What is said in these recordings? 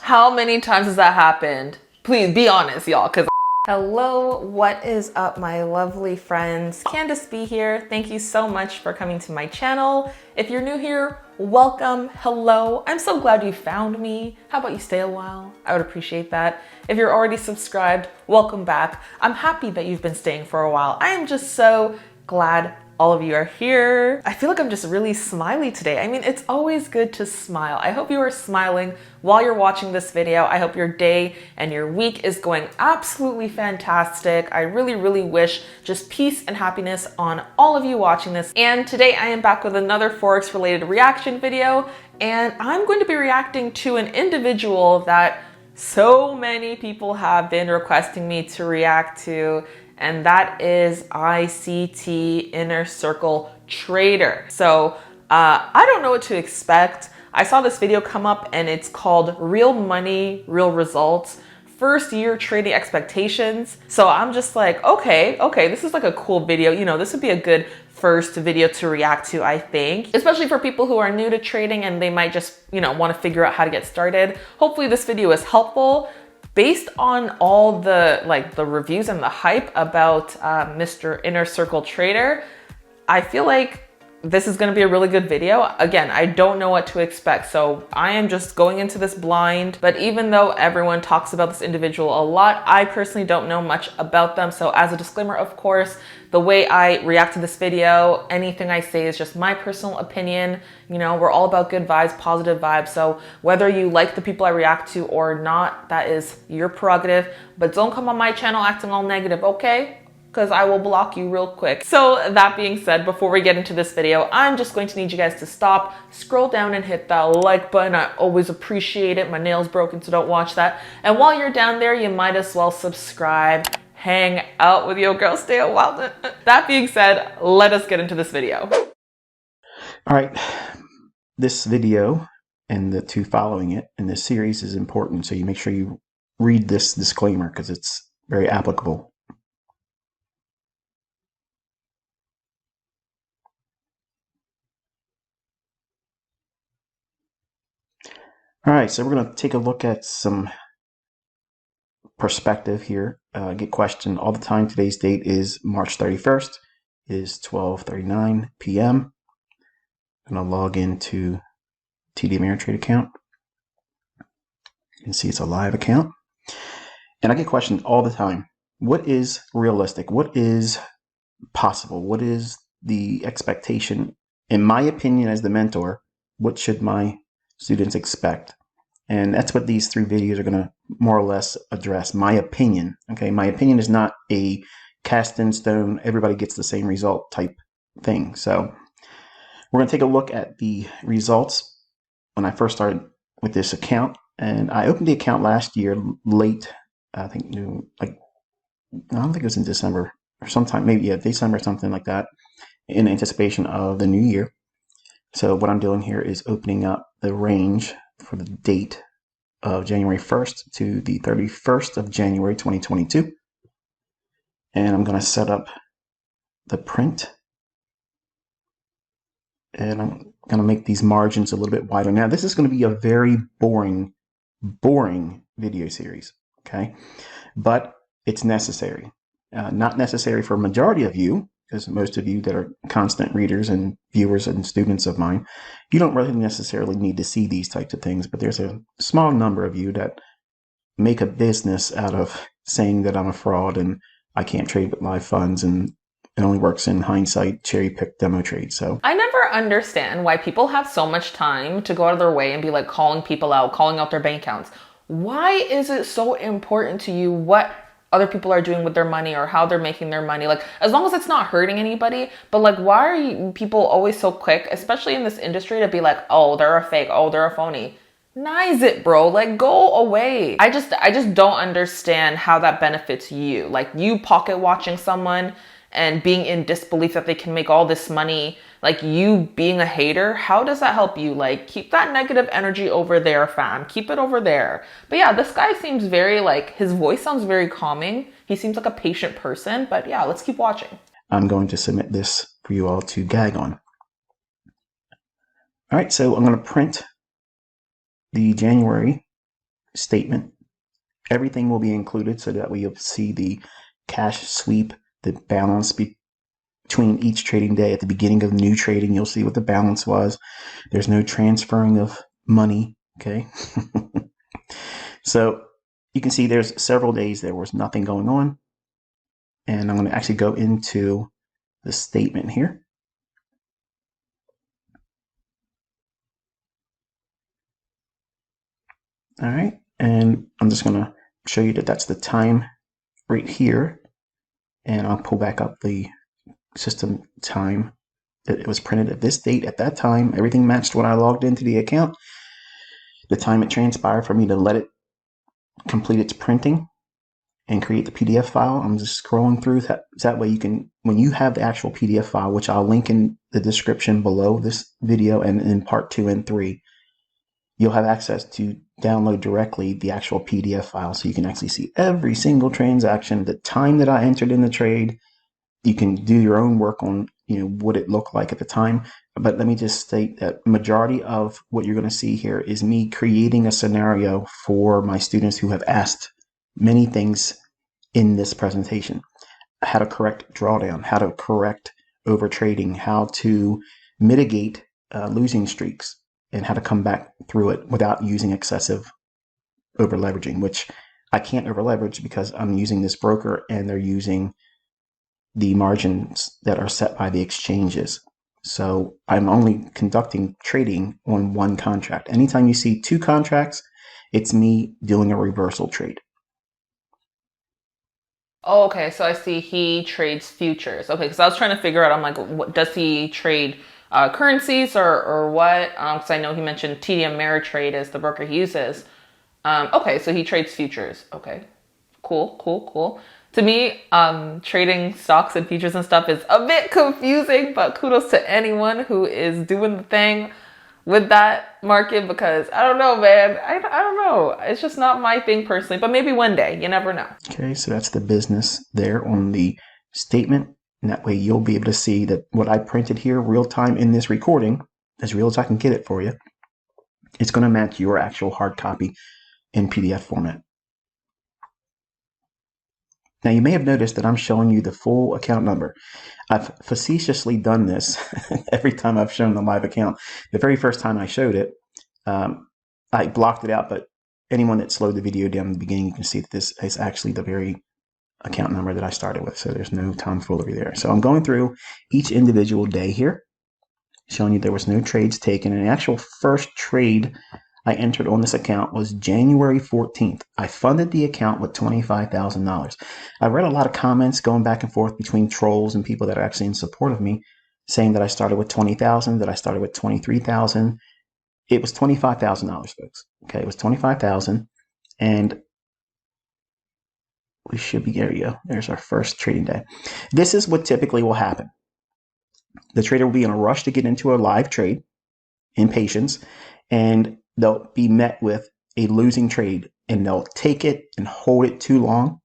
How many times has that happened? Please be honest, y'all, because hello, what is up, my lovely friends? Candace B here. Thank you so much for coming to my channel. If you're new here, welcome. Hello. I'm so glad you found me. How about you stay a while? I would appreciate that. If you're already subscribed, welcome back. I'm happy that you've been staying for a while. I am just so glad all of you are here. I feel like I'm just really smiley today. I mean, it's always good to smile. I hope you are smiling while you're watching this video. I hope your day and your week is going absolutely fantastic. I really wish just peace and happiness on all of you watching this. And today I am back with another Forex related reaction video, and I'm going to be reacting to an individual that so many people have been requesting me to react to, and that is ICT Inner Circle Trader. So I don't know what to expect. I saw this video come up and it's called Real Money, Real Results, First Year Trading Expectations. So I'm just like, okay, this is like a cool video. You know, this would be a good first video to react to, I think, especially for people who are new to trading and they might just, you know, want to figure out how to get started. Hopefully this video is helpful. Based on all the reviews and the hype about Mr. Inner Circle Trader, I feel like this is going to be a really good video. Again, I don't know what to expect, so I am just going into this blind. But even though everyone talks about this individual a lot, I personally don't know much about them. So as a disclaimer, of course, the way I react to this video, anything I say is just my personal opinion. You know, we're all about good vibes, positive vibes. So whether you like the people I react to or not, that is your prerogative. But don't come on my channel acting all negative, okay? Because I will block you real quick. So that being said, before we get into this video, I'm just going to need you guys to stop, scroll down and hit that like button. I always appreciate it. My nail's broken, so don't watch that. And while you're down there, you might as well subscribe. Hang out with your girl, stay a while. That being said, let us get into this video. All right, this video and the two following it in this series is important, so you make sure you read this disclaimer because it's very applicable. All right, so we're going to take a look at some perspective here. Get questioned all the time. Today's date is March 31st. It is 12:39 p.m. I'm going to log into TD Ameritrade account. You can see it's a live account. And I get questioned all the time. What is realistic? What is possible? What is the expectation? In my opinion, as the mentor, what should my students expect? And that's what these three videos are going to more or less address. My opinion. Okay, my opinion is not a cast in stone, everybody gets the same result type thing. So we're going to take a look at the results when I first started with this account. And I opened the account last year late, I think, I don't think it was in December or sometime, maybe December, something like that, in anticipation of the new year. So what I'm doing here is opening up the range for the date of January 1st to the 31st of January 2022. And I'm going to set up the print. And I'm going to make these margins a little bit wider. Now, this is going to be a very boring video series, okay? But it's necessary. Not necessary for a majority of you, because most of you that are constant readers and viewers and students of mine, you don't really necessarily need to see these types of things, but there's a small number of you that make a business out of saying that I'm a fraud and I can't trade with live funds and it only works in hindsight, cherry-picked demo trade. So I never understand why people have so much time to go out of their way and be like calling people out, calling out their bank accounts. Why is it so important to you what other people are doing with their money or how they're making their money? Like, as long as it's not hurting anybody, but like, why are people always so quick, especially in this industry, to be like, oh, they're a fake, oh, they're a phony? Nice it, bro. Like, go away. I just don't understand how that benefits you. Like, you pocket watching someone and being in disbelief that they can make all this money, like you being a hater, how does that help you? Like, keep that negative energy over there, fam. Keep it over there. But yeah, this guy seems very, like, his voice sounds very calming. He seems like a patient person, but yeah, let's keep watching. I'm going to submit this for you all to gag on. All right, so I'm going to print the January statement. Everything will be included so that you'll see the cash sweep, the balance between each trading day. At the beginning of new trading, you'll see what the balance was. There's no transferring of money, okay? So you can see there's several days there was nothing going on. And I'm going to actually go into the statement here. All right, and I'm just going to show you that that's the time right here. And I'll pull back up the system time. It was printed at this date at that time. Everything matched when I logged into the account. The time it transpired for me to let it complete its printing and create the PDF file. I'm just scrolling through that way you can, when you have the actual PDF file, which I'll link in the description below this video and in part 2 and 3, you'll have access to download directly the actual PDF file, so you can actually see every single transaction, the time that I entered in the trade. You can do your own work on what it looked like at the time. But let me just state that majority of what you're going to see here is me creating a scenario for my students who have asked many things in this presentation. How to correct drawdown, how to correct over trading, how to mitigate losing streaks, and how to come back through it without using excessive over leveraging, which I can't over leverage because I'm using this broker and they're using the margins that are set by the exchanges. So I'm only conducting trading on one contract. Anytime you see 2 contracts, it's me doing a reversal trade. Oh, okay, so I see he trades futures. Okay, because I was trying to figure out, I'm like, what, does he trade currencies or what? Because I know he mentioned TD Ameritrade is the broker he uses. Okay, so he trades futures. Okay, cool. To me, trading stocks and futures and stuff is a bit confusing, but kudos to anyone who is doing the thing with that market, because I don't know, man. I don't know. It's just not my thing personally, but maybe one day. You never know. Okay, so that's the business there on the statement. And that way you'll be able to see that what I printed here real time in this recording, as real as I can get it for you, it's going to match your actual hard copy in PDF format. Now you may have noticed that I'm showing you the full account number. I've facetiously done this every time I've shown the live account. The very first time I showed it, I blocked it out, but anyone that slowed the video down in the beginning, you can see that this is actually the very account number that I started with. So there's no tomfoolery there. So I'm going through each individual day here, showing you there was no trades taken. And the actual first trade I entered on this account was January 14th. I funded the account with $25,000. I read a lot of comments going back and forth between trolls and people that are actually in support of me, saying that I started with $20,000, that I started with $23,000. It was $25,000, folks. Okay, it was $25,000, and we should be, there we go. There's our first trading day. This is what typically will happen. The trader will be in a rush to get into a live trade, impatience, and they'll be met with a losing trade, and they'll take it and hold it too long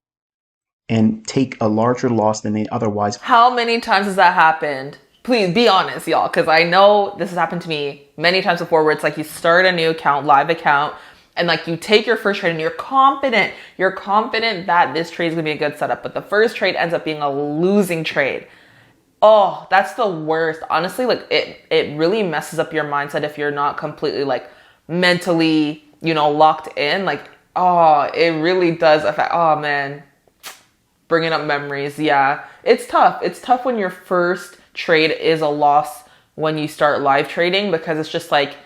and take a larger loss than they otherwise. How many times has that happened? Please be honest, y'all, because I know this has happened to me many times before, where it's like you start a new account, live account, and like you take your first trade and you're confident that this trade is gonna be a good setup, but the first trade ends up being a losing trade. Oh, that's the worst. Honestly, like it really messes up your mindset if you're not completely like mentally, locked in. Like, oh, it really does affect. Oh man, bringing up memories. Yeah, it's tough. It's tough when your first trade is a loss when you start live trading, because it's just like,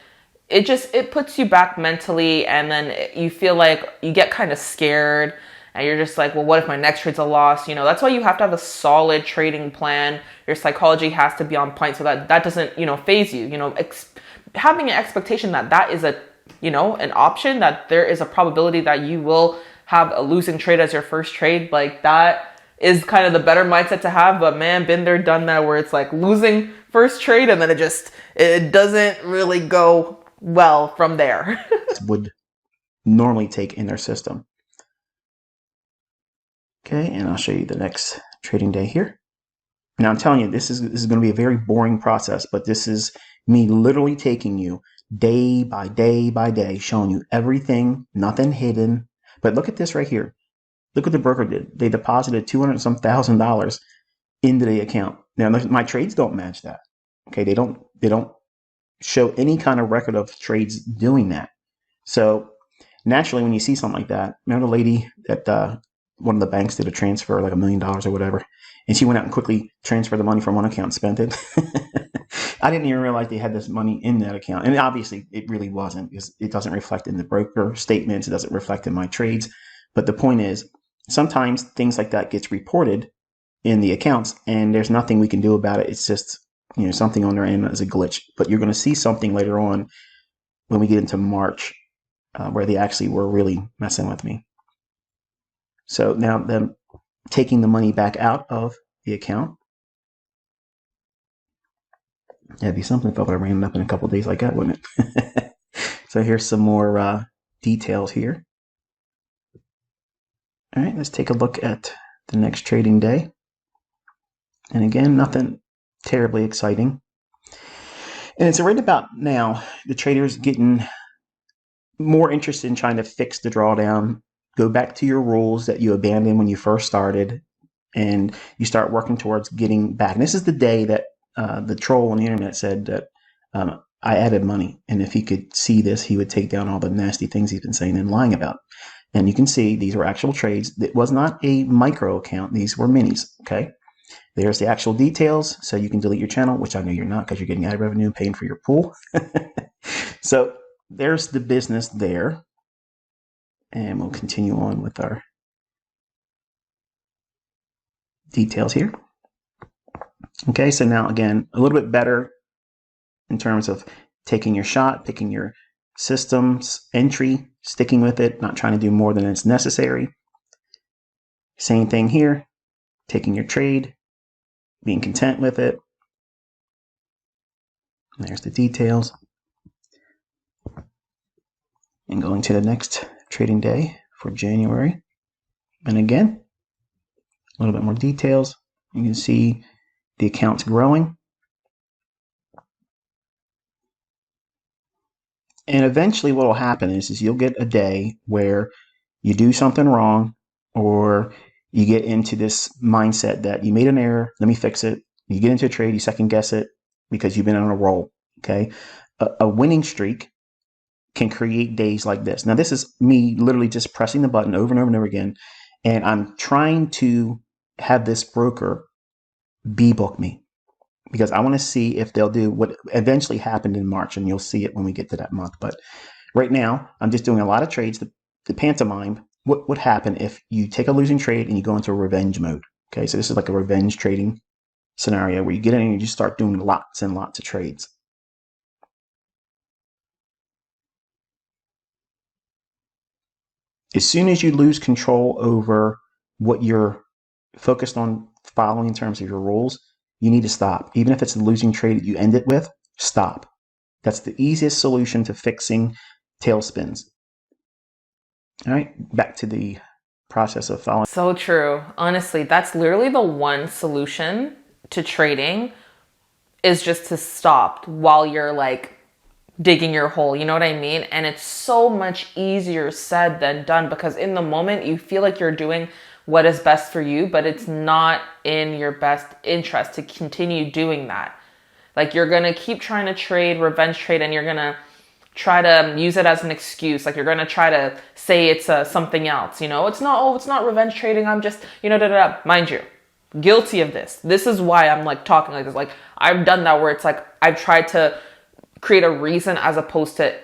it puts you back mentally, and then you feel like you get kind of scared, and you're just like, well, what if my next trade's a loss? That's why you have to have a solid trading plan. Your psychology has to be on point so that doesn't, phase you. Having an expectation that is an option, that there is a probability that you will have a losing trade as your first trade, like that is kind of the better mindset to have. But man, been there, done that, where it's like losing first trade and then it doesn't really go well from there. Would normally take in their system. Okay, and I'll show you the next trading day here. Now I'm telling you, this is going to be a very boring process, but this is me literally taking you day by day by day, showing you everything, nothing hidden. But look at this right here. Look what the broker did. They deposited $200,000 into the account. Now my trades don't match that. Okay, they don't show any kind of record of trades doing that. So naturally, when you see something like that, remember the lady that one of the banks did a transfer, like $1 million or whatever, and she went out and quickly transferred the money from one account and spent it. I didn't even realize they had this money in that account. And obviously it really wasn't, because it doesn't reflect in the broker statements. It doesn't reflect in my trades. But the point is, sometimes things like that gets reported in the accounts and there's nothing we can do about it. It's just, something on their end as a glitch. But you're going to see something later on when we get into March where they actually were really messing with me. So now them taking the money back out of the account. That'd be something if I would have ran it up in a couple of days like that, wouldn't it? So here's some more details here. All right, let's take a look at the next trading day. And again, nothing terribly exciting. And it's right about now, the traders getting more interested in trying to fix the drawdown, go back to your rules that you abandoned when you first started, and you start working towards getting back. And this is the day that the troll on the internet said that I added money, and if he could see this, he would take down all the nasty things he's been saying and lying about. And you can see these were actual trades. It was not a micro account. These were minis, okay? There's the actual details, so you can delete your channel, which I know you're not because you're getting ad revenue and paying for your pool. So there's the business there. And we'll continue on with our details here. Okay, so now again, a little bit better in terms of taking your shot, picking your systems entry, sticking with it, not trying to do more than is necessary. Same thing here, taking your trade, being content with it. There's the details. And going to the next trading day for January. And again, a little bit more details. You can see the account's growing. And eventually what will happen is you'll get a day where you do something wrong, or you get into this mindset that you made an error, let me fix it. You get into a trade, you second guess it because you've been on a roll, okay? A winning streak can create days like this. Now, this is me literally just pressing the button over and over and over again, and I'm trying to have this broker B-book me, because I want to see if they'll do what eventually happened in March, and you'll see it when we get to that month. But right now, I'm just doing a lot of trades to pantomime what would happen if you take a losing trade and you go into a revenge mode. Okay, so this is like a revenge trading scenario where you get in and you just start doing lots and lots of trades. As soon as you lose control over what you're focused on following in terms of your rules, you need to stop. Even if it's a losing trade that you end it with, stop. That's the easiest solution to fixing tailspins. All right, back to the process of following. So true. Honestly, that's literally the one solution to trading, is just to stop while you're like digging your hole. You know what I mean? And it's so much easier said than done, because in the moment you feel like you're doing what is best for you, but it's not in your best interest to continue doing that. Like, you're going to keep trying to trade, revenge trade, and you're going to try to use it as an excuse. Like, you're going to try to say it's something else, it's not revenge trading. I'm just, mind you, guilty of this. This is why I'm like talking like this. Like, I've done that where it's like, I've tried to create a reason as opposed to,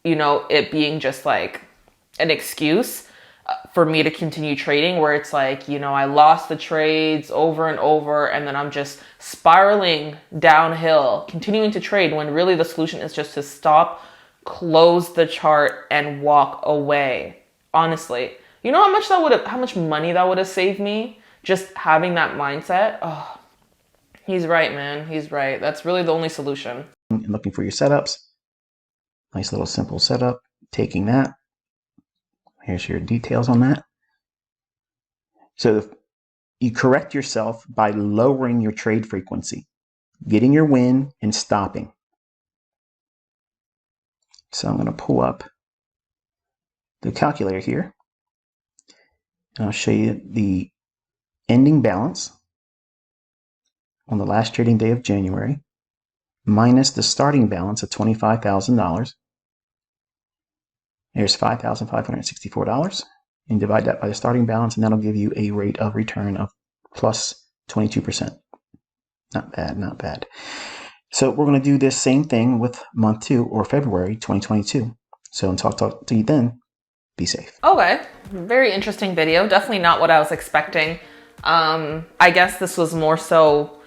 it being just like an excuse for me to continue trading, where it's like, I lost the trades over and over, and then I'm just spiraling downhill, continuing to trade, when really the solution is just to stop, close the chart, and walk away. Honestly, you know how much money that would have saved me, just having that mindset? Oh, he's right, man. He's right. That's really the only solution. And looking for your setups. Nice little simple setup. Taking that. Here's your details on that. So you correct yourself by lowering your trade frequency, getting your win and stopping. So I'm going to pull up the calculator here, and I'll show you the ending balance on the last trading day of January minus the starting balance of $25,000. There's $5,564, and divide that by the starting balance, and that'll give you a rate of return of plus 22%. Not bad, not bad. So we're going to do this same thing with month 2 or February 2022. So until I talk to you then, be safe. Okay, very interesting video. Definitely not what I was expecting. I guess this was more so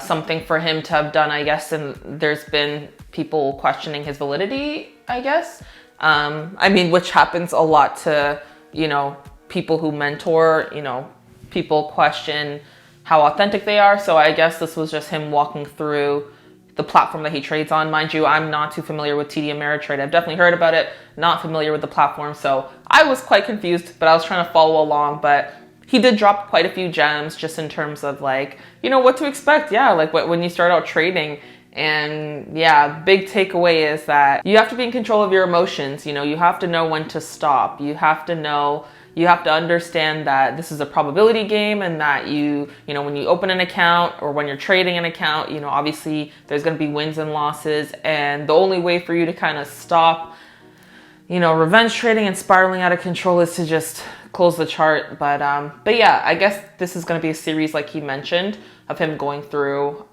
something for him to have done, I guess, and there's been people questioning his validity, I guess. I mean, which happens a lot to, you know, people who mentor, you know, people question how authentic they are. So I guess this was just him walking through the platform that he trades on. Mind you, I'm not too familiar with TD Ameritrade. I've definitely heard about it, not familiar with the platform. So I was quite confused, but I was trying to follow along. But he did drop quite a few gems just in terms of like, you know, what to expect. Yeah, like when you start out trading. And yeah, big takeaway is that you have to be in control of your emotions. You know, you have to know when to stop. You have to understand that this is a probability game, and that you know, when you open an account or when you're trading an account, you know, obviously there's going to be wins and losses. And the only way for you to kind of stop, you know, revenge trading and spiraling out of control is to just close the chart. But yeah, I guess this is going to be a series, like he mentioned, of him going through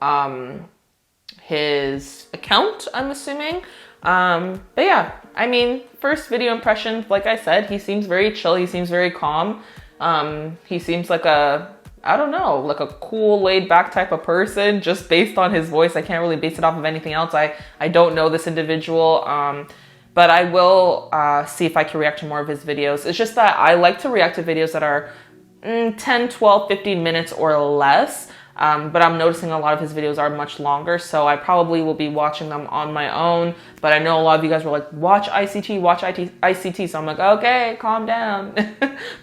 his account, I'm assuming. But yeah, I mean, first video impressions, like I said, he seems very chill. He seems very calm. He seems like I don't know, like a cool, laid back type of person, just based on his voice. I can't really base it off of anything else. I don't know this individual. But I will see if I can react to more of his videos. It's just that I like to react to videos that are 10, 12, 15 minutes or less. But I'm noticing a lot of his videos are much longer, so I probably will be watching them on my own. But I know a lot of you guys were like, watch ICT, watch ICT. So I'm like, okay, calm down.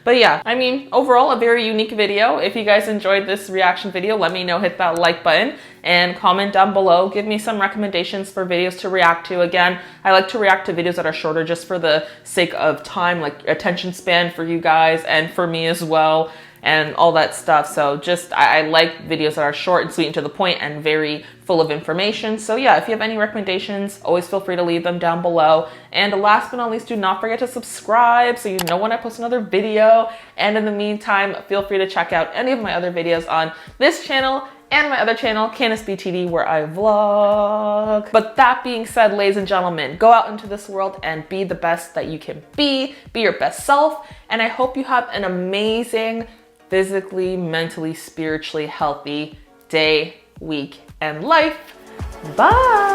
But yeah, I mean, overall, a very unique video. If you guys enjoyed this reaction video, let me know, hit that like button and comment down below. Give me some recommendations for videos to react to. Again, I like to react to videos that are shorter just for the sake of time, like attention span for you guys and for me as well, and all that stuff. So just, I like videos that are short and sweet and to the point and very full of information. So yeah, if you have any recommendations, always feel free to leave them down below. And last but not least, do not forget to subscribe so you know when I post another video. And in the meantime, feel free to check out any of my other videos on this channel and my other channel, Candace BTD, where I vlog. But that being said, ladies and gentlemen, go out into this world and be the best that you can be your best self. And I hope you have an amazing, physically, mentally, spiritually healthy day, week, and life. Bye.